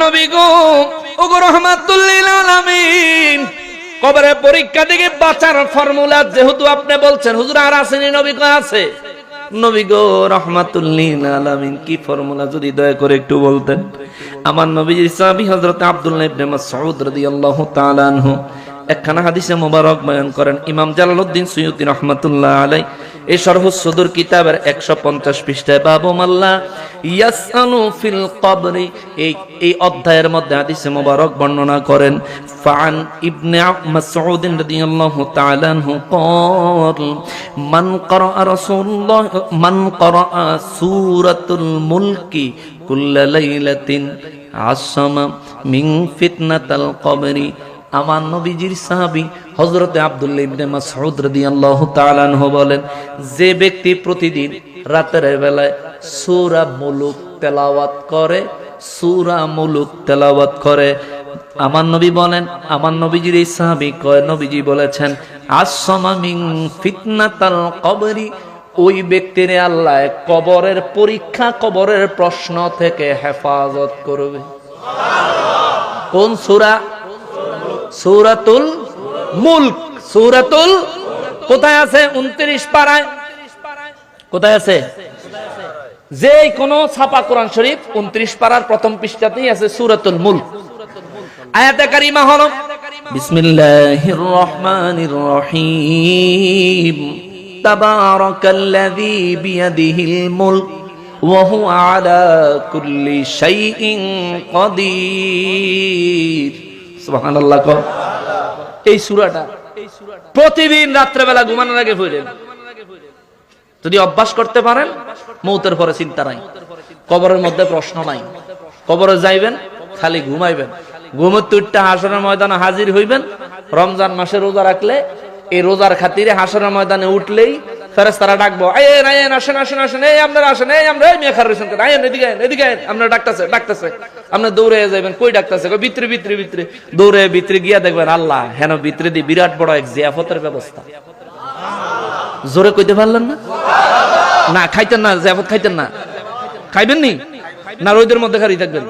নবী গো ওগো রাহমাতুল লিল আলামিন, কবরে পরীক্ষা থেকে বাঁচার ফর্মুলা যেহেতু আপনি বলছেন, হুজুর আর আসেনি? নবী কয় আছে। নবী গো রাহমাতুল লিল আলামিন, কি ফর্মুলা যদি দয়া করে একটু বলতেন। আমার নবীজির সাহাবী হযরত আব্দুল্লাহ ইবনে মাসউদ রাদিয়াল্লাহু তাআলা আনহু একখানা হাদিসে মুবারক বয়ান করেন। ইমাম জালালউদ্দিন সুয়ুতী রাহমাতুল্লাহ আলাইহি এই শরহুস সুদুর কিতাবের 150 পৃষ্ঠায় বাবু মাল্লা ইয়াসআলু ফিল কবরি, এই অধ্যায়ের মধ্যে হাদিসে মুবারক বর্ণনা করেন। ফাআন ইবনে মাসউদ রাদিয়াল্লাহু তাআলা আনহু قال মান ক্বারা সূরাতুল মুলকি কুল্লা লাইলাতিন আসামা মিন ফিতনাতাল কবরি। আমার নবীজির সাহাবী হযরতে আব্দুল্লাহ ইবনে মাসউদ রাদিয়াল্লাহু তাআলা আনহু বলেন, যে ব্যক্তি প্রতিদিন রাতের বেলায় সূরা মুলুক তেলাওয়াত করে, সূরা মুলুক তেলাওয়াত করে, আমার নবী বলেন, আমার নবীজির এই সাহাবী কয়, নবীজি বলেছেন আসামা মিন ফিতনাতাল কবরি, ওই ব্যক্তির আল্লাহ কবরের পরীক্ষা, কবরের প্রশ্ন থেকে হেফাজত করবে। কোন সূরা? সূরাতুল মুলক। সূরাতুল কোথায় আছে? 29 পারায়। কোথায় আছে? যে কোন ছাপা কোরআন শরীফ 29 পারার প্রথম পৃষ্ঠাতেই আছে সূরাতুল মুলক। আয়াতে কারিমা হলো বিসমিল্লাহির রহমানির রহিম তাবারাকাল্লাযী বিয়াদিহিল মুলক ওয়া হুয়া আলা কুল্লি শাইইন কাদির। সুবহানাল্লাহ। এই সূরাটা প্রতিদিন রাত্রেবেলা ঘুমানোর আগে পড়েন। যদি অভ্যাস করতে পারেন, মৌতের পরে চিন্তা নাই, কবরের মধ্যে প্রশ্ন নাই। কবরে যাইবেন, খালি ঘুমাইবেন, ঘুমের তুইটা হাসরের ময়দানে হাজির হইবেন। রমজান মাসে রোজা রাখলে এই রোজার খাতিরে হাসরের ময়দানে উঠলেই ফেরেশতারা ডাকবো, আয়েন আয়েন, আসেন আসেন আসেন, এই আপনারা আসেন, এই আমরা এই মিয়া খার রইছেন কেন, আয়েন এদিকে আয়েন, এদিকে আয়েন, আপনারা ডাকতেছে ডাকতেছে। আপনি দৌড়ে যাবেন, কই ডাকতেছে? কই ভিতরে ভিতরে ভিতরে। দৌড়ে ভিতরে গিয়া দেখবেন আল্লাহ হেন ভিতরে দিয়ে বিরাট বড় এক জিয়াফতের ব্যবস্থা। জোরে কইতে পারলেন না? না খাইতেন না, জিয়াফত খাইতেন না? খাইবেন নি না? রোদের মধ্যে খালি থাকবেন,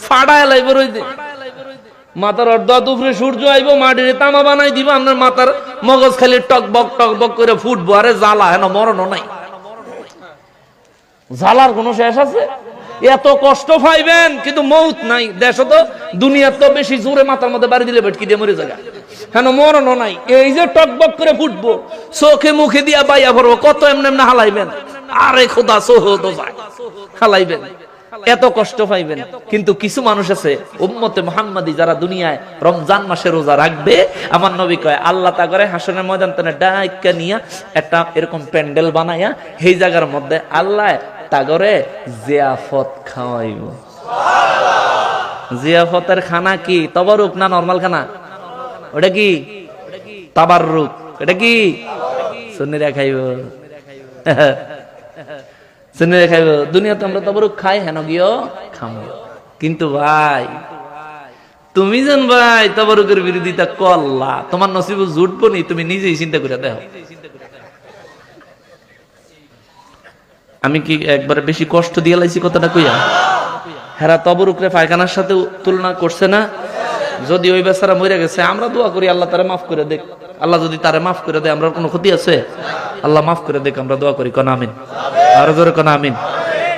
ফাড়ায় লাইব রইতে। মাথার অর্ধ উপরে সূর্য আইব, মাটির তামা বানাই দিব, আপনার মাথার মগজ খালি টকবক টকবক করে ফুটবো। আরে জ্বালা, হেন মরণও নাই। জ্বালার কোন শেষ আছে? এত কষ্ট পাইবেন কিন্তু মৌত নাই। দেশ তো দুনিয়ার তো বেশি জোরে মাথার মধ্যে বাড়ি দিলে বেটকি দিয়ে মরে যাগা, হেন মরণও নাই। এই যে টকবক করে ফুটবো, চোখে মুখে দিয়া বাইয়া ভরবো, কত এমনি এমনি হালাইবেন। আরে খোদা সোহ তো যায়, হালাইবেন, এত কষ্ট পাইবেন। কিন্তু কিছু মানুষ আছে উম্মতে মুহাম্মাদি যারা দুনিয়ায় রমজান মাসে রোজা রাখবে, আমার নবী কয় আল্লাহ তা করে হাসরের ময়দান তনে ডাইকা নিয়া একটা এরকম প্যান্ডেল বানাইয়া সেই জায়গার মধ্যে আল্লাহ তাগরে জিয়াফত খাওয়াইব। জিয়াফতের খানা কি? তবারুক না নরমাল খানা? ওটা কি? তাবাররুক। এটা কি? সুন্নিরা খাইব, সুন্নিরা খাইব। দুনিয়াতে আমরা তবারুক খাই, হেন গিয়েও খাবো। কিন্তু ভাই তুমি যেন ভাই তবারুকের বিরোধিতা করলা, তোমার নসিব জুটবো নি, তুমি নিজেই চিন্তা করে দেখো। আমি কি একবারে বেশি কষ্ট দিয়ে লাইছি কথাটা কইয়া? হেরা তবরুকরে পায়খানার সাথে তুলনা করছে না? যদি ওই বেচারা মরে গেছে, আমরা দোয়া করি আল্লাহ তারে মাফ করে দেখ। আল্লাহ যদি তারে মাফ করে দেয়, আমরা কোনো ক্ষতি আছে? আল্লাহ মাফ করে দেখ, আমরা দোয়া করি। কোন আমিন, আরো জোরে কোন আমিন।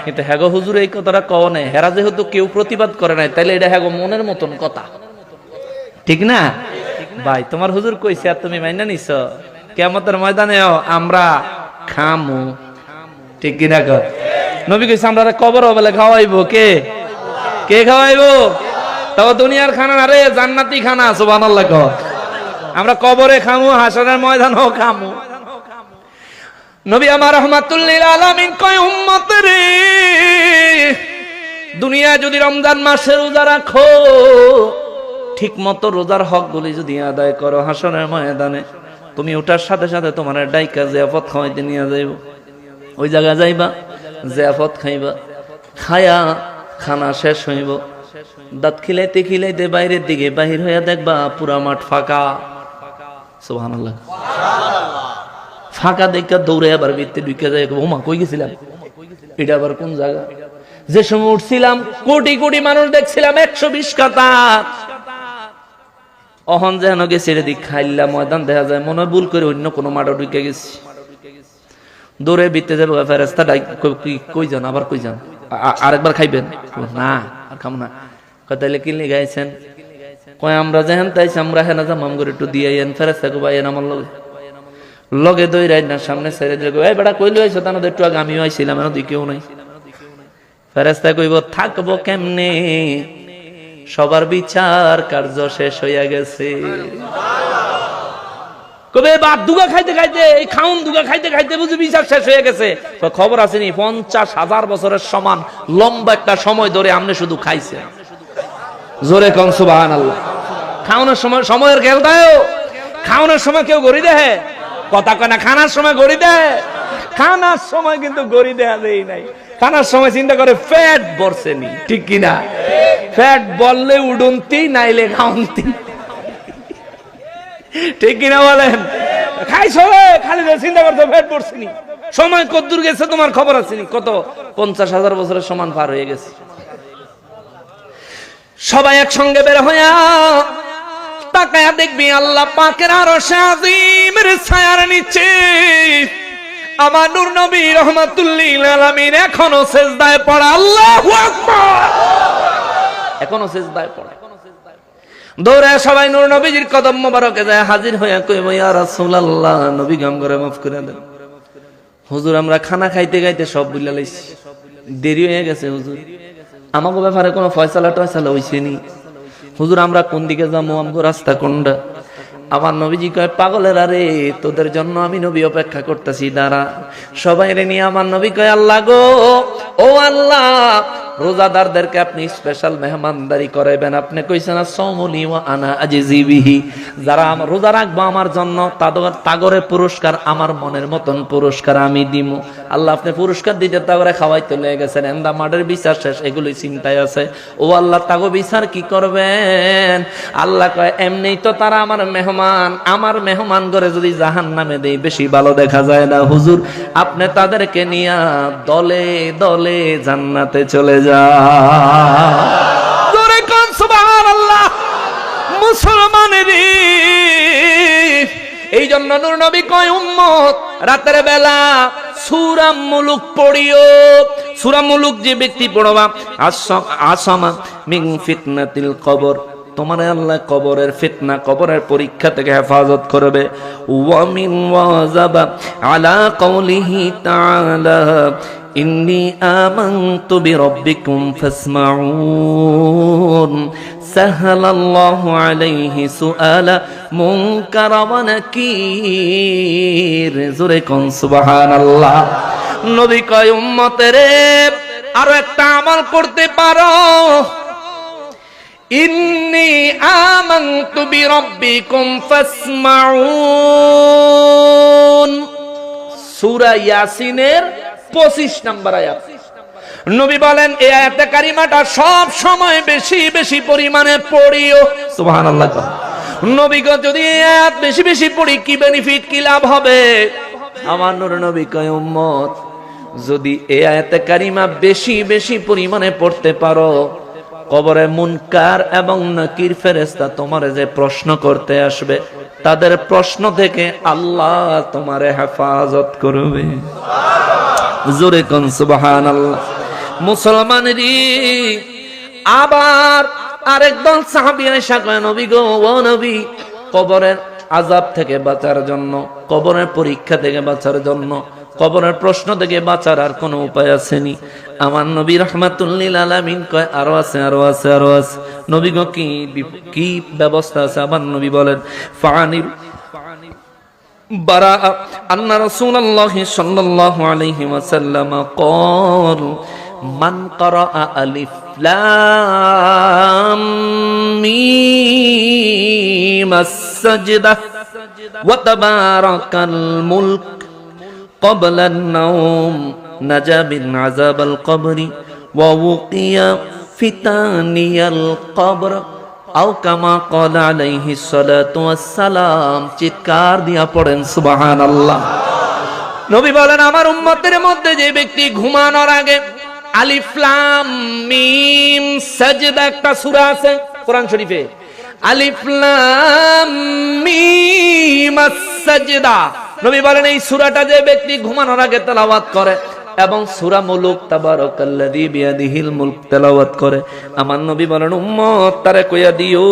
কিন্তু হ্যাগো হুজুর এই কথাটা কনে, হেরা যেহেতু কেউ প্রতিবাদ করে নাই, তাইলে এটা হ্যাগো মনের মতন কথা, ঠিক না ভাই? তোমার হুজুর কইছে আর তুমি মাইনা নিছ, কিয়ামতের ময়দানে আমরা খামু, ঠিক কিনা? নবী কইছে আমরা কবর বলে খাওয়াইবো। কে কে খাওয়াইবো? তাও দুনিয়ার খানা না রে, জান্নাতি খানা। সুবহানাল্লাহ। আমরা কবরে খামু, হাসরের ময়দানেও খামু। নবী আমার রাহমাতুল লিল আলামিন কয় উম্মত রে, দুনিয়া যদি রমজান মাসে রোজা রাখো, ঠিক মতো রোজার হক গুলি যদি আদায় করো, হাসরের ময়দানে তুমি ওঠার সাথে সাথে তোমার ডাইকা জিয়াফত খাওয়াইতে নিয়ে যাইব। ওই জায়গা যাইবা, জিয়াফত খাইবা, খায়া খানা শেষ হইব, দাঁত খিলাইতে খিলাইতে বাইরের দিকে বাহির হইয়া দেখবা পুরা মাঠ ফাঁকা। সুবহানাল্লাহ। ফাঁকা দেখা দৌড়ে আবার ভিতরে ঢুকে যায়, ওমা কই গেছিলাম, এটা আবার কোন জায়গা? যে সময় উঠছিলাম কোটি কোটি মানুষ দেখছিলাম, 120 কাতার। অহন যেন গেছি রে দিক খাইলা ময়দান দেখা যায়, মনে হয় ভুল করে অন্য কোনো মাঠে ঢুকে গেছি। দৌড়ে বিতে যাবো, ফেরেস্তা কই যান, আবার কই যান, আরেকবার খাইবেন? না আর খাম না। তাইলে কিনলে গাইছেন? কয় আমরা যেহেন তাইছি, আমরা হেনা যাম করে একটু দিয়ে আইন। ফেরেস্তা কো ভাই আমার লগে লগে দইরাই না, সামনে ছেড়ে দিয়ে এই বেটা কইলে আইছো তানো, একটু আগে আমিও আইছিলাম, এখন তুই কেউ নাই। ফেরেস্তা কইব থাকবো কেমনে, সবার বিচার কার্য শেষ হইয়া গেছে। কবে বাদ দুগা খাইতে খাইতে, এই খাউন দুগা খাইতে খাইতে বুঝি বিচার শেষ হয়ে গেছে। খবর আসেনি 50,000 বছরের সমান লম্বা একটা সময় ধরে আমনে শুধু খাইছে। জোরে কোন সুবহানাল্লাহ। খাওয়ানোর সময় সময়ের খেয়াল দাও। খাওয়ানোর সময় কেউ গড়ি দেয়? কথা কয় না, খানার সময় গড়ি দেয়? খানার সময় কিন্তু গড়ি দেয়া দেই নাই। খানার সময় চিন্তা করে ফ্যাট বর্ষে নি, ঠিক কিনা? ফ্যাট বললে উডুনতি, নাইলে খাওনতি, ঠিক কিনা বলেন? খাইছো খালি চিন্তা করছো ফ্যাট বর্ষে নি। সময় কত দূর গেছে তোমার খবর আছে নি? কত 50,000 বছরের সমান পার হয়ে গেছে। সবাই একসঙ্গে বের হইয়া তাকায়া দেখবি আল্লাহ পাকের আরশে আজিমের ছায়ার নিচে আমার নূর নবী রহমাতুল্লিল আলামিন এখনো সিজদায় পড়া। আল্লাহু আকবার, এখনো সিজদায় পড়া। দৌড়ে সবাই নূর নবীজির কদম মোবারকে যায় হাজির হইয়া কইব ইয়া রাসূলুল্লাহ, নবী গাম করে মাফ করে দেন। হুজুর আমরা খানা খাইতে খাইতে সব ভুলে লাইছি, দেরি হয়ে গেছে হুজুর, আমাকে ব্যাপারে কোনো ফয়সালা টয়সালা হইছে নি। হুজুর আমরা কোন দিকে যাবো, আমগো রাস্তা কোনটা? আমার নবীজি কয় পাগলের আরে, তোদের জন্য আমি নবী অপেক্ষা করতেছি, দাঁড়া। সবাই রে নিয়ে আমার নবী কয় আল্লাহ গো, ও আল্লাহ, রোজাদারদেরকে আপনি স্পেশাল মেহমানদারি করাইবেন। আপনি কইছেন আস-সাওমুলি ওয়া আনা আজজি বিহি, যারা আমার রোজা রাখবো আমার জন্য তাগরে পুরস্কার, আমার মনের মতন পুরস্কার আমি দিমু। আল্লাহ আপনি পুরস্কার দিতে তাগরে খাওয়াইতে লয়ে গেছেন, এন্দা মাঠের বিচার শেষ, এগুলোই চিন্তায় আছে। ও আল্লাহ তাগো বিচার কি করবেন? আল্লাহ কয় এমনিই তো তারা আমার মেহমান, আমার মেহমান করে যদি জাহান্নামে দেই বেশি ভালো দেখা যায় না। হুজুর আপনি তাদেরকে নিয়ে দলে দলে জান্নাতে চলে যান। জোরে কোন সুবহানাল্লাহ। মুসলমানের এই জন্য নূর নবী কয় উম্মত রাতের বেলা সূরা মুলুক পড়িও। সূরা মুলুক যে ব্যক্তি পড়বা আসামা মিন ফিতনাতিল কবর, তোমার আল্লাহ কবরের ফিতনা, কবরের পরীক্ষা থেকে হেফাজত করবে। ওয়া মিন ওয়াজাবা আলা কওলিহি তাআলা ইন্নী আমানতু বিরাব্বিকুম ফাসমাউন সাহালাল্লাহু আলাইহি সুআলা মুনকার ওয়া নাকির। জোরে কোন সুবহানাল্লাহ। নবী কয় উম্মতেরে আরো একটা আমল করতে পারো, ইন্নী আমানতু বিরাব্বিকুম ফাসমাউন, সূরা ইয়াসিনের 25 নম্বর আয়াত। নবী বলেন এই আয়াতে কারিমাটা সব সময় বেশি বেশি পরিমাণে পড়িও। সুবহানাল্লাহ। নবী গো যদি এই আয়াত বেশি বেশি পড়ি কি বেনিফিট, কি লাভ হবে? আমার নূর নবী কয় উম্মত যদি এই আয়াতে কারিমা বেশি বেশি পরিমাণে পড়তে পারো, কবরে মুনকার এবং নাকির ফেরেশতা তোমারে যে প্রশ্ন করতে আসবে তাদের প্রশ্ন থেকে আল্লাহ তোমারে হেফাজত করবে। জোরে কোন সুবহানাল্লাহ। মুসলমানেরই আবার আরেকদল সাহাবী আয়েশা কয় নবী গো, ও নবী, কবরের আযাব থেকে বাঁচার জন্য, কবরের পরীক্ষা থেকে বাঁচার জন্য, কবরের প্রশ্ন থেকে বাঁচার আর কোনো উপায় আসেনি? আমার নবী রাহমাতুল্লিল আলামিন কয় আরো আছে, আরো আছে, আরো আছে। নবী গো কি ব্যবস্থা আছে? আমার নবী বলেন ফানির বারা আন্না রাসূলুল্লাহ সাল্লাল্লাহু আলাইহি ওয়াসাল্লাম قال মান ক্বারা আলিফ লাম মিম আস-সাজদা ওয়া তাবারাকাল মুলক ক্বাবলা আন-নাওম নাজা মিন আযাবিল কবরি ওয়া ওয়াকিয়া ফিতানিয়াল কবর আও কামা ক্বালা আলাইহিস সালাতু ওয়াস সালাম। চিৎকার দিয়া পড়েন সুবহানাল্লাহ। নবী বলেন আমার উম্মতের মধ্যে যে ব্যক্তি ঘুমানোর আগে আলিফ লাম মিম সাজদা একটা সূরা আছে কোরআন শরীফে, আলিফ লাম মিম সাজদা। নবী বলেন এই সূরাটা যে ব্যক্তি ঘুমানোর আগে তেলাওয়াত করে এবং সূরা মুলক তাবারাকাল্লাযী বিয়াদিহিল মুলক তেলাওয়াত করে, আমার নবী বলেন উম্মত তারে কইয়া দিও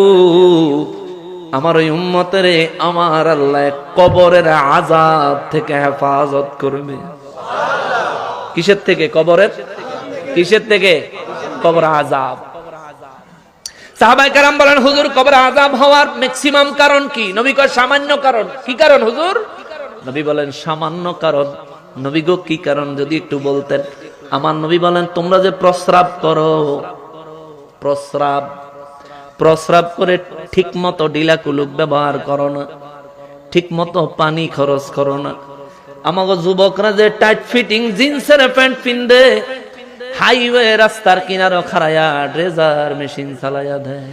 আমার ওই উম্মতের আমার আল্লাহ কবরের আযাব থেকে হেফাজত করবে। কিসের থেকে? কবরের। কিসের থেকে? কবর আযাব। সাহাবায়ে কেরাম বলেন হুজুর কবর আযাব হওয়ার ম্যাক্সিমাম কারণ কি? নবী কয় সামান্য কারণ। কি কারণ হুজুর? নবী বলেন সামান্য কারণ। নবী গো কি কারণ যদি একটু বলতেন। আমার নবী বলেন তোমরা যে প্রস্রাব করো, প্রস্রাব করে ঠিক মতো ডিলা কুলুক ব্যবহার করো না, ঠিক মতো পানি খরচ করো না। আমাগো যুবকরা যে টাইট ফিটিং জিন্সের প্যান্ট পিনদে হাইওয়ে রাস্তার কিনারো খাড়ায়া ড্রেজার মেশিন চালায়া দেয়,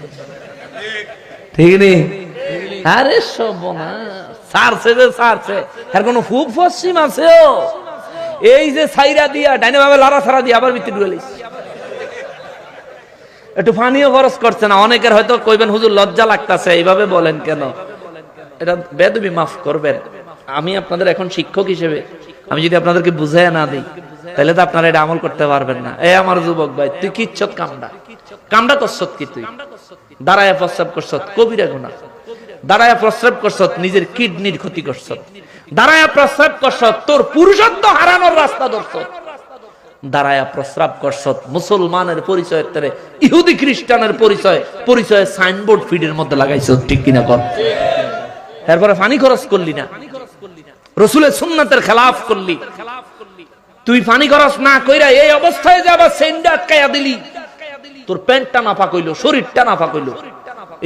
ঠিক নেই? আরে সবনা সারছে যে সারছে, এর কোনো ফুক পশ্চিম আছে? এই যে সাইরা দিয়া ডাইনে ভাবে লারা সারা দিয়া আবার ভিতরে ঢুকে একটু পানিও খরচ করছে না। অনেকের হয়তো কইবেন হুজুর লজ্জা লাগতাছে, এইভাবে বলেন কেন? এটা বেদবি মাফ করবেন। আমি আপনাদের এখন শিক্ষক হিসেবে আমি যদি আপনাদেরকে বুঝাইয়া না দিই তাহলে তো আপনারা এটা আমল করতে পারবেন না। এই আমার যুবক ভাই, তুই কিচ্ছত কামড়া করছত কি? তুই দাঁড়ায় প্রস্রাব করছত, কবিরা গুনাহ। দাঁড়ায় প্রস্রাব করছত, নিজের কিডনির ক্ষতি করছত। দাঁড়ায় প্রস্রাব করছত, তোর পুরুষত্ব হারানোর রাস্তা ধরছত। দাঁড়ায়া প্রস্রাব করছত, মুসলমানের পরিচয় তেরে ইহুদি খ্রিস্টানের পরিচয় সাইনবোর্ড ফিডের মধ্যে লাগাইছ, ঠিক কিনা কর? এরপরে পানি খরচ করলি না, রাসূলের সুন্নাতের খেলাফ করলি। তুই পানি খরচ না কইরা এই অবস্থায় যে আবার সেন্ডা আটকায়া দিলি, তোর প্যান্টটা নাফা কইলো, শরীরটা নাফা কইলো।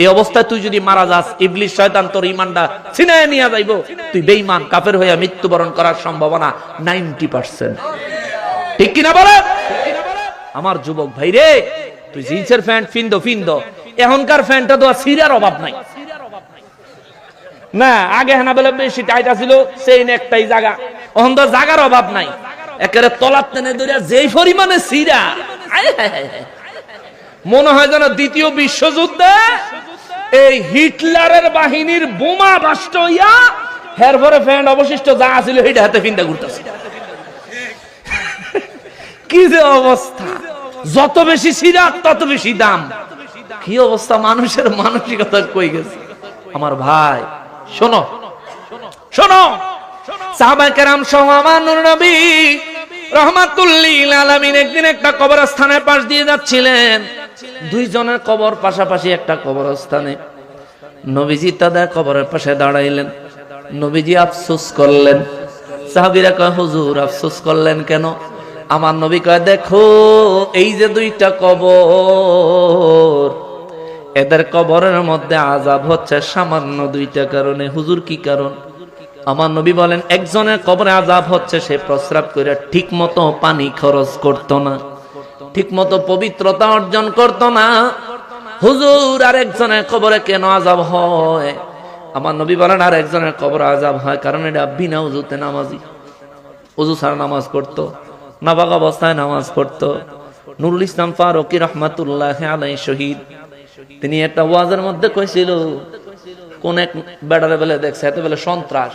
এই অবস্থায় তুই যদি মারা যাস, ইবলিস শয়তান তোর ঈমানটা ছিনায় নিয়ে যাইবো। তুই বেঈমান কাফের হইয়া মৃত্যুবরণ করার সম্ভাবনা 90%, ঠিক কিনা বলে? আমার যুবক ভাই রে, তুই জিন্সের প্যান্ট ফিন্দো। এখনকার প্যান্টটা তো আর সিরার অভাব নাই না। আগে হেনা বলে বেশি টাইট আছিল, চেইন একটাই জায়গা। এখন তো জায়গার অভাব নাই, একেবারে তলার টেনে ধরিয়া যেই পরিমাণে সিরা, মনে হয় যেন দ্বিতীয় বিশ্বযুদ্ধে এই হিটলারের বাহিনীর বোমা বাস্ট হইয়া এরপরে প্যান্ট অবশিষ্ট যা আছিল সেইটা হাতে ফিন্দা ঘুরতেছে। কি যে অবস্থা! যত বেশি সিরাত তত বেশি দাম। কি অবস্থা! মানুষের মানসিকতা কই গেছে? আমার ভাই শোনো, সাহাবায়ে কেরাম সহ আমার নূর নবী রাহমাতুল লিল আলামিন একদিন একটা কবরস্থানের পাশ দিয়ে যাচ্ছিলেন। দুইজনের কবর পাশাপাশি একটা কবরস্থানে। নবীজি তাদের কবরের পাশে দাঁড়াইলেন। নবীজি আফসোস করলেন। সাহাবীরা কয় হুজুর আফসোস করলেন কেন? আমার নবী কয় দেখো এই যে দুইটা কবর, এদের কবরের মধ্যে আযাব হচ্ছে সামান্য দুইটা কারণে। হুজুর কি কারণ? আমার নবী বলেন একজনের কবরে আযাব হচ্ছে সে প্রস্রাব করে ঠিক মতো পানি খরচ করত না, ঠিক মতো পবিত্রতা অর্জন করত না। হুজুর আর একজনের কবরে কেন আযাব হয়? আমার নবী বলেন আর একজনের কবরে আযাব হয় কারণ এটা বিনা ওযুতে নামাজি, ওযু ছাড়া নামাজ পড়তো, নাবাগ অবস্থায় নামাজ পড়তো। নুরুল ইসলাম ফারুকী রাহমাতুল্লাহি আলাইহি শহীদ, তিনি একটা ওয়াজের মধ্যে কইছিল কোন এক বেড়ারে বেলে দেখছে এত বেলে সন্ত্রাস,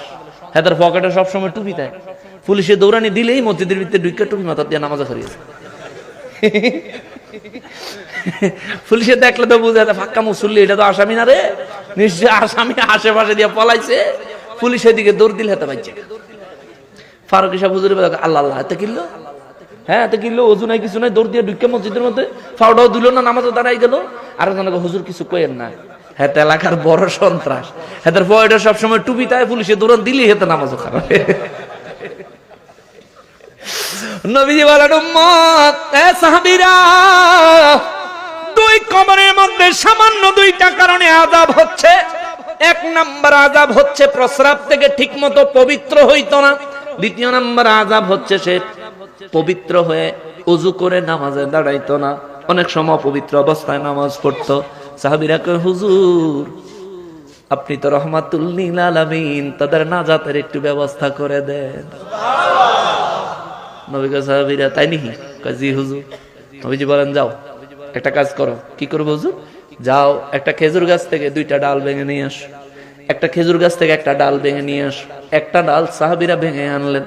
হেতার পকেটে সবসময় টুপি থাকে, পুলিশে দৌড়ানি দিলেই মসজিদের ভিতরে ঢুকে টুপি মাথা দিয়ে নামাজে করিয়েছে। পুলিশে দেখলে তো বুঝে যায় ফাঁকা মুসল্লি, এটা তো আসামি না রে, নিশ্চয় আসামি আশেপাশে দিয়ে পলাইছে। পুলিশের দিকে দৌড় দিলে হেতে পাইছে। ফারুকী সাহেব হুজুর আল্লাহ আল্লাহ এতে কিনলো, হ্যাঁ এতে কিনলো, অজু নাই কিছু নাই, দৌড় দিয়ে ঢুকে মসজিদের মধ্যে ফাউডাও দিল না, নামাজও দাঁড়াই গেল। আর হুজুর কিছু কইেন না, হেতে এলাকার বড় সন্ত্রাস, হেতের পয়টা সবসময় টুপি তাই, পুলিশে দৌড়ান দিলেই হেতে নামাজও খারাপ। নবীজি বলেন উম্মত এ সাহাবীরা, দুই কবরের মধ্যে সামান্য দুইটা কারণে আযাব হচ্ছে। এক নাম্বার আযাব হচ্ছে প্রস্রাব থেকে ঠিকমতো পবিত্র হইতো না। দ্বিতীয় নাম্বার আযাব হচ্ছে সে পবিত্র হয়ে ওযু করে নামাজে দাঁড়াইতো না, অনেক সময় পবিত্র অবস্থায় নামাজ পড়তো। সাহাবীরা কয় হুজুর আপনি তো রহমাতুল লিল আলামিন, তাদের নাজাতের একটু ব্যবস্থা করে দেন। নবী কয় সাহাবীরা তাই নাকি? কয় জি হুজুর। নবীজি বলেন যাও একটা কাজ করো। কি করবো হুজুর? যাও একটা খেজুর গাছ থেকে 2টা ডাল ভেঙে নিয়ে আসো। একটা খেজুর গাছ থেকে একটা ডাল ভেঙে নিয়ে আসো। একটা ডাল সাহাবীরা ভেঙে আনলেন।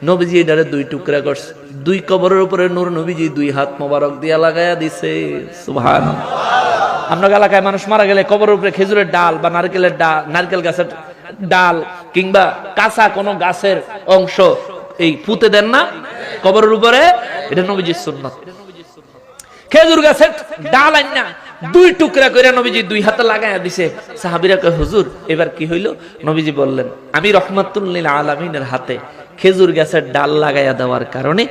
নবীজি এটারে 2 টুকরা করছে। 2 কবরের উপরে নূর নবীজি 2 হাত মোবারক দিয়া লাগায়া দিছে। সুবহানাল্লাহ। আমরা এলাকায় মানুষ মারা গেলে কবরের উপরে খেজুরের ডাল বা নারকেলের ডাল, নারকেল গাছের ডাল কিংবা কাঁচা কোনো গাছের অংশ এই পুঁতে দেন না কবরের উপরে? এটা নবীজির সুন্নাত। খেজুর গাছের ডাল আইনা 2 টুকরা করে নবীজি 2 হাতে লাগায়া দিছে। সাহাবীরা কয় হুজুর এবার কি হইল? নবীজি বললেন আমি রাহমাতুল লিল আলামিনের হাতে খেজুর গাছের ডাল লাগায়া দেওয়ার কারণে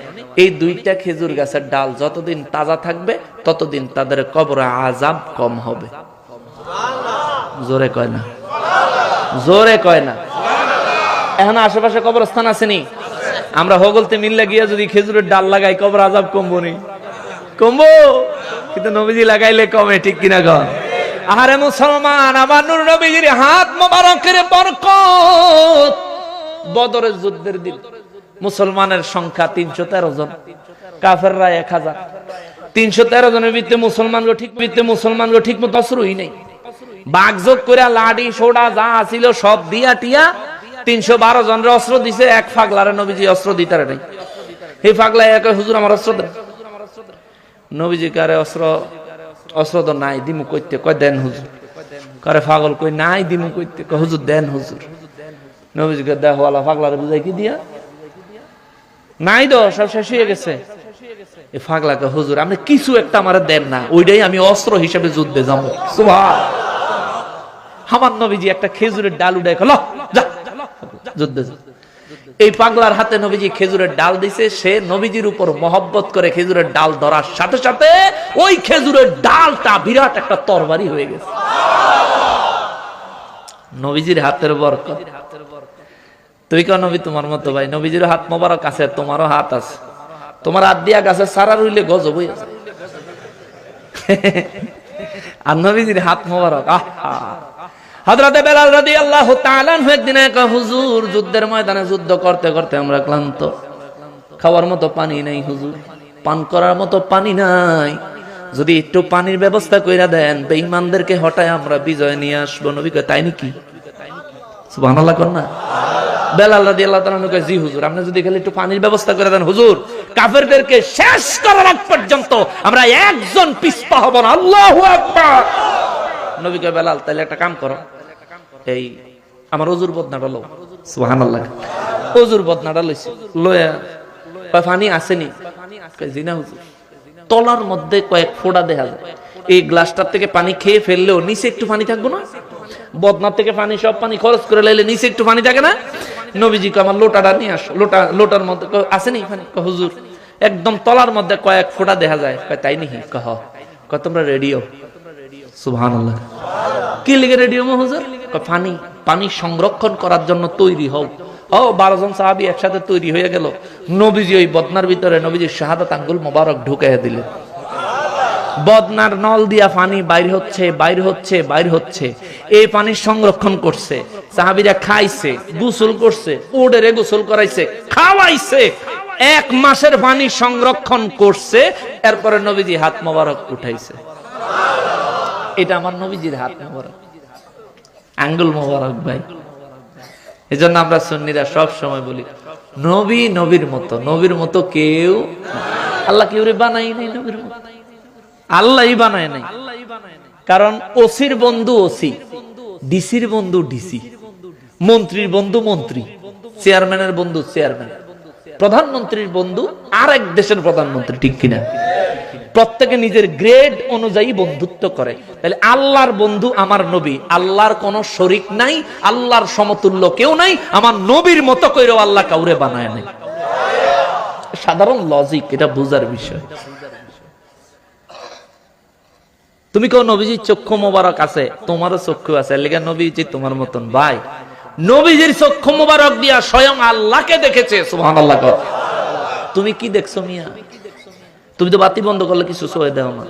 এই 2টা খেজুর গাছের ডাল যতদিন তাজা থাকবে ততদিন তাদের কবরে আযাব কম হবে। জোরে কয় না, জোরে কয় না। এখন আশেপাশে কবরস্থান আসেনি? আমরা হগলতে মিল্লা গিয়া যদি খেজুরের ডাল লাগাই কবর আযাব কমবো নি? কমবো। কিন্তু নবীজি লাগাইলে কমে, ঠিক কিনা গো? আরে মুসলমান, আমার নূর নবীজির হাত মোবারকের বরকত। বদরের যুদ্ধের দিন মুসলমানের সংখ্যা 313 জন, কাফেররা 1000। 313 জনের ভিতরে মুসলমানগো ঠিক মতো অস্ত্রই নেই। বাগযোগ করে লাঠি সোডা যা ছিল সব দিয়া টিয়া 312 জনের অস্ত্র দিছে। এক পাগলারে নবীজি অস্ত্র দিতারে নাই। এই পাগলা এক হুজুর আমার অস্ত্র দেন। নবীজি কারে অস্ত্র তো নাই, দিমু কইতে। কয় দেন হুজুর। কারে পাগল কই নাই, দিমু কইতে। কয় হুজুর দেন হুজুর। নবীজিকে দেখো আলা পাগলারে বুঝাই কি দিয়া নাই তো, সব শেষ হয়ে গেছে। এই পাগলাকে হুজুর আপনি কিছু একটা আমারে দেন না, ওইটাই আমি অস্ত্র হিসেবে যুদ্ধে যাবো। সুবহান। আমার নবীজি একটা খেজুরের ডাল উঠাই কল যা যুদ্ধে যা। এই পাগলার হাতে নবীজি খেজুরের ডাল দিছে। সে নবীজির উপর মহব্বত করে খেজুরের ডাল ধরার সাথে সাথে ওই খেজুরের ডালটা বিরাট একটা তরবারি হয়ে গেছে। নবীজির হাতের বরকত। তুই কেন নবী তোমার মতো ভাই? নবীজির হাত মোবারক আছে, তোমারও হাত আছে। তোমার হাত দিয়া গাছে সারা রইলে গজব হয়ে আছে। আর নবীজির হাত মোবারক আহা। হযরতে বেলাল রাদিয়াল্লাহু তাআলা আনহু একদিন কয় হুজুর যুদ্ধের ময়দানে যুদ্ধ করতে করতে আমরা ক্লান্ত, খাওয়ার মতো পানি নাই হুজুর, পান করার মতো পানি নাই, যদি একটু পানির ব্যবস্থা কইরা দেন বেঈমানদেরকে হটায় আমরা বিজয় নিয়ে আসবো। নবী কয় তাই নাকি? সুবহানাল্লাহ কোন না? বেলাল রাদিয়াল্লাহু তাআলা কয় জি হুজুর, আপনি যদি খালি একটু পানির ব্যবস্থা করে দেন হুজুর, কাফেরদেরকে শেষ করার আগ পর্যন্ত আমরা একজন পিছপা হব না। আল্লাহু আকবার। নবী কয় বেলাল তাহলে একটা কাম করো, এই আমার ওযুর বদনাটা লও। সুবহানাল্লাহ। ওযুর বদনাটা লইছে, লয়া কয় পানি আসেনি? কয় জি না হুজুর। তলার মধ্যে কয়েক ফোঁটা দেখা যায়। এই গ্লাসটার থেকে পানি খেয়ে ফেললেও নিচে একটু পানি থাকবো না? বদনার থেকে পানি সব পানি খরচ করে লাইলে নিচে একটু পানি থাকে না? নবীজি কয় আমার লোটাটা নিয়ে আসো। লোটার মধ্যে আসেনি পানি? কয় হুজুর একদম তলার মধ্যে কয়েক ফোঁটা দেখা যায়। কয় তাই নাকি? কয় তোমরা রেডিও। সুবহানাল্লাহ। কি লিখে রেডিও হুজুর? পানি সংরক্ষণ করার জন্য তৈরি হও। 12 জন সাহাবী একসাথে তৈরি হয়ে গেল। নবীজি ওই বদনার ভিতরে নবীজির শাহাদাত আঙ্গুল মোবারক ঢুকাইয়া দিলেন। বদনার নল দিয়া পানি বাইর হচ্ছে। এই পানি সংরক্ষণ করছে। সাহাবীরা খাইছে, গোসল করছে, ওডেরে গোসল করাইছে, খাওয়াইছে। 1 মাসের পানি সংরক্ষণ করছে। এরপরে নবীজি হাত মোবারক উঠাইছে। এটা আমার নবীজির হাত মোবারক, আঙ্গুল মোবারক ভাই। এজন্য আমরা সুন্নিরা সব সময় বলি নবীর মতো কেউ আল্লাহ কেউ বানাই নাই, নবীর মতো আল্লাহই বানায় নাই। কারণ ওসির বন্ধু ওসি, ডিসির বন্ধু ডিসি, মন্ত্রীর বন্ধু মন্ত্রী, চেয়ারম্যানের বন্ধু চেয়ারম্যান, প্রধানমন্ত্রীর বন্ধু আরেক দেশের প্রধানমন্ত্রী, ঠিক কিনা? প্রত্যেকে নিজের গ্রেড অনুযায়ী বন্ধুত্ব করে। তাহলে আল্লাহর বন্ধু আমার নবী, আল্লাহর কোনো শরীক নাই, আল্লাহর সমতুল্য কেউ নাই। আমার নবীর মতো কইরেও আল্লাহ কাউরে বানায় নাই। সাধারণ লজিক, এটা বুঝার বিষয়। তুমি কেউ নবীজির চক্ষু মোবারক আছে, তোমারও চক্ষু আছে, লেগে নবীজি তোমার মতন ভাই। নবীজির চক্ষু মোবারক দিয়া স্বয়ং আল্লাহকে দেখেছে। সুবহানাল্লাহ। তুমি কি দেখছো মিয়া? তুমি তো বাতি বন্ধ করলে কিছু চোখে দেও না।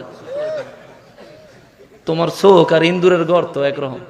তোমার চোখ আর ইন্দুরের গর্ত একরকম।